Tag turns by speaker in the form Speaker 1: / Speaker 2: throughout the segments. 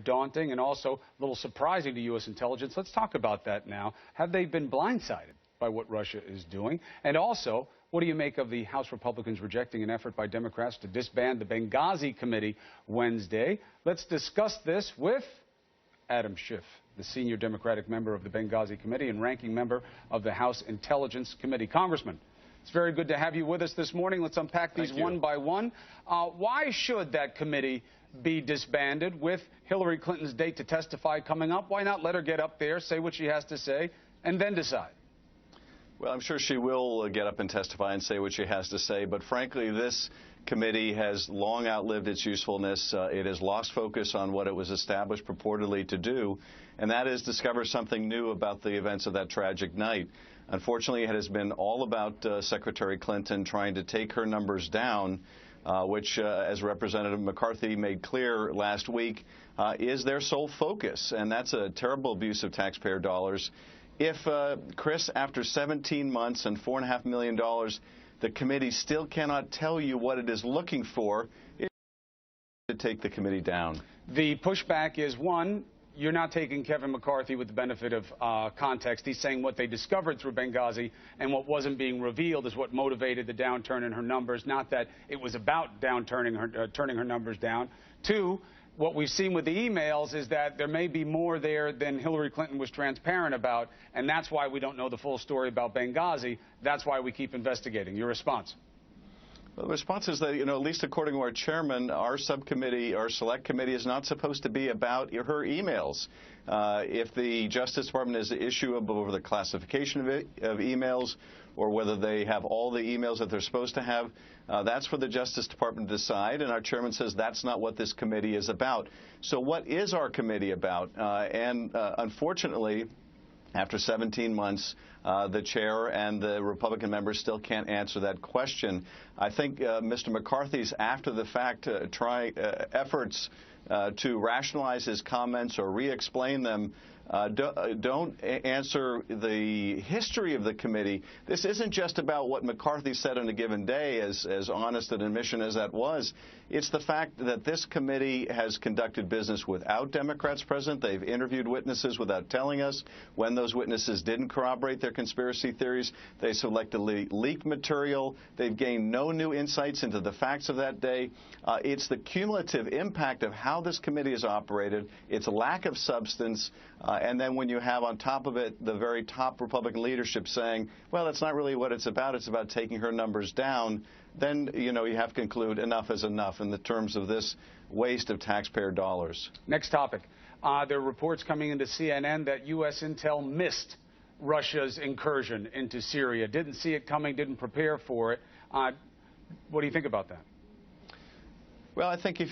Speaker 1: daunting and also a little surprising to U.S. intelligence. Let's talk about that now. Have they been blindsided by what Russia is doing? And also, what do you make of the House Republicans rejecting an effort by Democrats to disband the Benghazi Committee Wednesday? Let's discuss this with Adam Schiff, the senior Democratic member of the Benghazi Committee and ranking member of the House Intelligence Committee. Congressman, it's very good to have you with us this morning. Let's unpack these one by one. Why should that committee be disbanded with Hillary Clinton's date to testify coming up? Why not let her get up there, say what she has to say, and then decide?
Speaker 2: Well, I'm sure she will get up and testify and say what she has to say. But frankly, this committee has long outlived its usefulness. It has lost focus on what it was established purportedly to do, and that is discover something new about the events of that tragic night. Unfortunately, it has been all about Secretary Clinton trying to take her numbers down, which, as Representative McCarthy made clear last week, is their sole focus. And that's a terrible abuse of taxpayer dollars. If, Chris, after 17 months and $4.5 million, the committee still cannot tell you what it is looking for, it's to take the committee down.
Speaker 1: The pushback is, one, you're not taking Kevin McCarthy with the benefit of context. He's saying what they discovered through Benghazi and what wasn't being revealed is what motivated the downturn in her numbers, not that it was about turning her numbers down. Two, what we've seen with the emails is that there may be more there than Hillary Clinton was transparent about, and that's why we don't know the full story about Benghazi. That's why we keep investigating. Your response?
Speaker 2: Well, the response is that, at least according to our chairman, our subcommittee, our select committee, is not supposed to be about her emails. If the Justice Department is the issue over the classification of emails or whether they have all the emails that they're supposed to have, that's for the Justice Department to decide, and our chairman says that's not what this committee is about. So what is our committee about? Unfortunately, after 17 months, the chair and the Republican members still can't answer that question. I think Mr. McCarthy's after-the-fact efforts to rationalize his comments or re-explain them don't answer the history of the committee. This isn't just about what McCarthy said on a given day, as honest an admission as that was. It's the fact that this committee has conducted business without Democrats present. They've interviewed witnesses without telling us. When those witnesses didn't corroborate their conspiracy theories, they selectively leaked material. They've gained no new insights into the facts of that day. It's the cumulative impact of how this committee has operated, its lack of substance, and then when you have on top of it the very top Republican leadership saying, well, that's not really what it's about taking her numbers down, then, you have to conclude enough is enough in the terms of this waste of taxpayer dollars.
Speaker 1: Next topic. There are reports coming into CNN that U.S. intel missed Russia's incursion into Syria, didn't see it coming, didn't prepare for it. What do you think about that?
Speaker 2: Well, I think if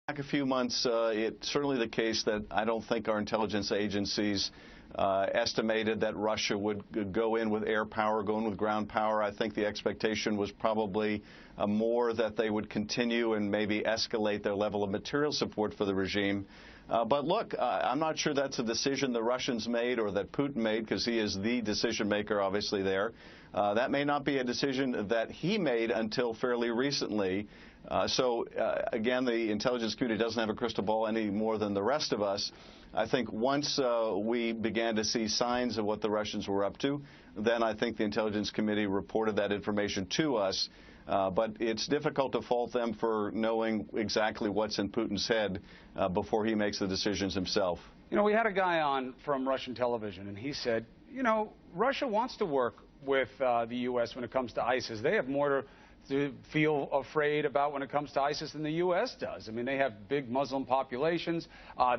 Speaker 2: back a few months, it's certainly the case that I don't think our intelligence agencies estimated that Russia would go in with air power, go in with ground power. I think the expectation was probably more that they would continue and maybe escalate their level of material support for the regime. But look, I'm not sure that's a decision the Russians made or that Putin made, because he is the decision maker, obviously, there. That may not be a decision that he made until fairly recently. Again, the intelligence community doesn't have a crystal ball any more than the rest of us. I think once we began to see signs of what the Russians were up to, then I think the intelligence committee reported that information to us. But it's difficult to fault them for knowing exactly what's in Putin's head before he makes the decisions himself.
Speaker 1: We had a guy on from Russian television, and he said, Russia wants to work with the U.S. when it comes to ISIS. They have more to feel afraid about when it comes to ISIS than the U.S. does. I mean, they have big Muslim populations.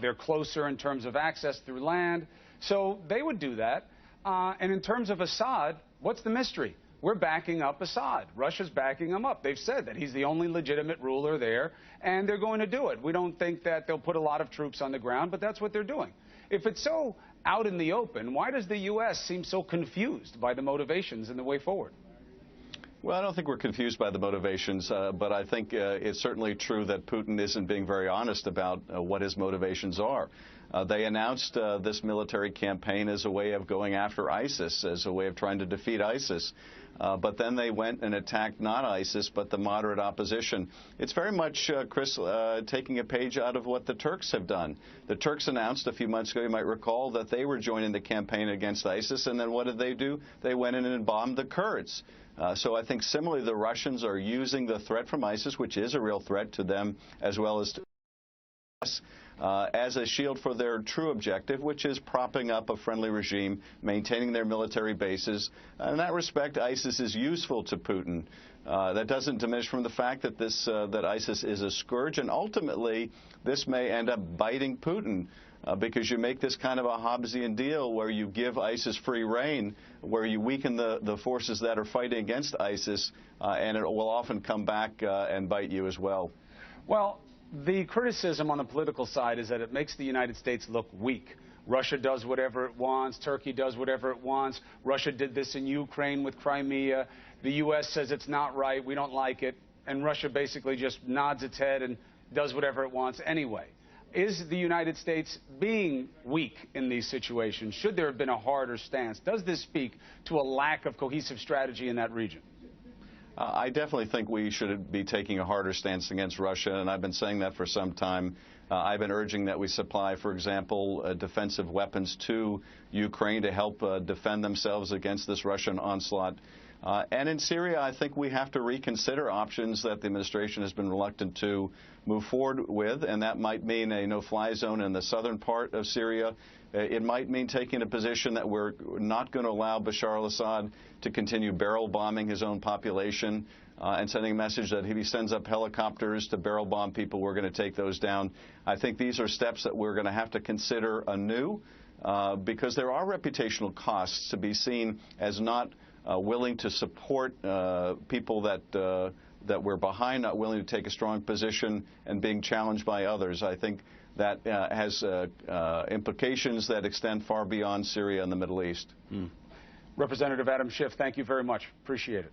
Speaker 1: They're closer in terms of access through land. So they would do that. And in terms of Assad, what's the mystery? We're backing up Assad. Russia's backing him up. They've said that he's the only legitimate ruler there, and they're going to do it. We don't think that they'll put a lot of troops on the ground, but that's what they're doing. If it's so out in the open, why does the U.S. seem so confused by the motivations and the way forward?
Speaker 2: Well, I don't think we're confused by the motivations, but I think it's certainly true that Putin isn't being very honest about what his motivations are. They announced this military campaign as a way of going after ISIS, as a way of trying to defeat ISIS. But then they went and attacked not ISIS, but the moderate opposition. It's very much, Chris, taking a page out of what the Turks have done. The Turks announced a few months ago, you might recall, that they were joining the campaign against ISIS, and then what did they do? They went in and bombed the Kurds. So I think similarly the Russians are using the threat from ISIS, which is a real threat to them as well as to us, as a shield for their true objective, which is propping up a friendly regime, maintaining their military bases. In that respect, ISIS is useful to Putin. That doesn't diminish from the fact that that ISIS is a scourge, and ultimately this may end up biting Putin. Because you make this kind of a Hobbesian deal where you give ISIS free rein, where you weaken the forces that are fighting against ISIS, and it will often come back and bite you as well.
Speaker 1: Well, the criticism on the political side is that it makes the United States look weak. Russia does whatever it wants. Turkey does whatever it wants. Russia did this in Ukraine with Crimea. The U.S. says it's not right. We don't like it. And Russia basically just nods its head and does whatever it wants anyway. Is the United States being weak in these situations? Should there have been a harder stance? Does this speak to a lack of cohesive strategy in that region?
Speaker 2: I definitely think we should be taking a harder stance against Russia, and I've been saying that for some time. I've been urging that we supply, for example, defensive weapons to Ukraine to help defend themselves against this Russian onslaught. And in Syria, I think we have to reconsider options that the administration has been reluctant to move forward with, and that might mean a no-fly zone in the southern part of Syria. It might mean taking a position that we're not going to allow Bashar al-Assad to continue barrel bombing his own population and sending a message that if he sends up helicopters to barrel bomb people, we're going to take those down. I think these are steps that we're going to have to consider anew because there are reputational costs to be seen as not willing to support people that we're behind, not willing to take a strong position, and being challenged by others. I think that has implications that extend far beyond Syria and the Middle East.
Speaker 1: Representative Adam Schiff, thank you very much. Appreciate it.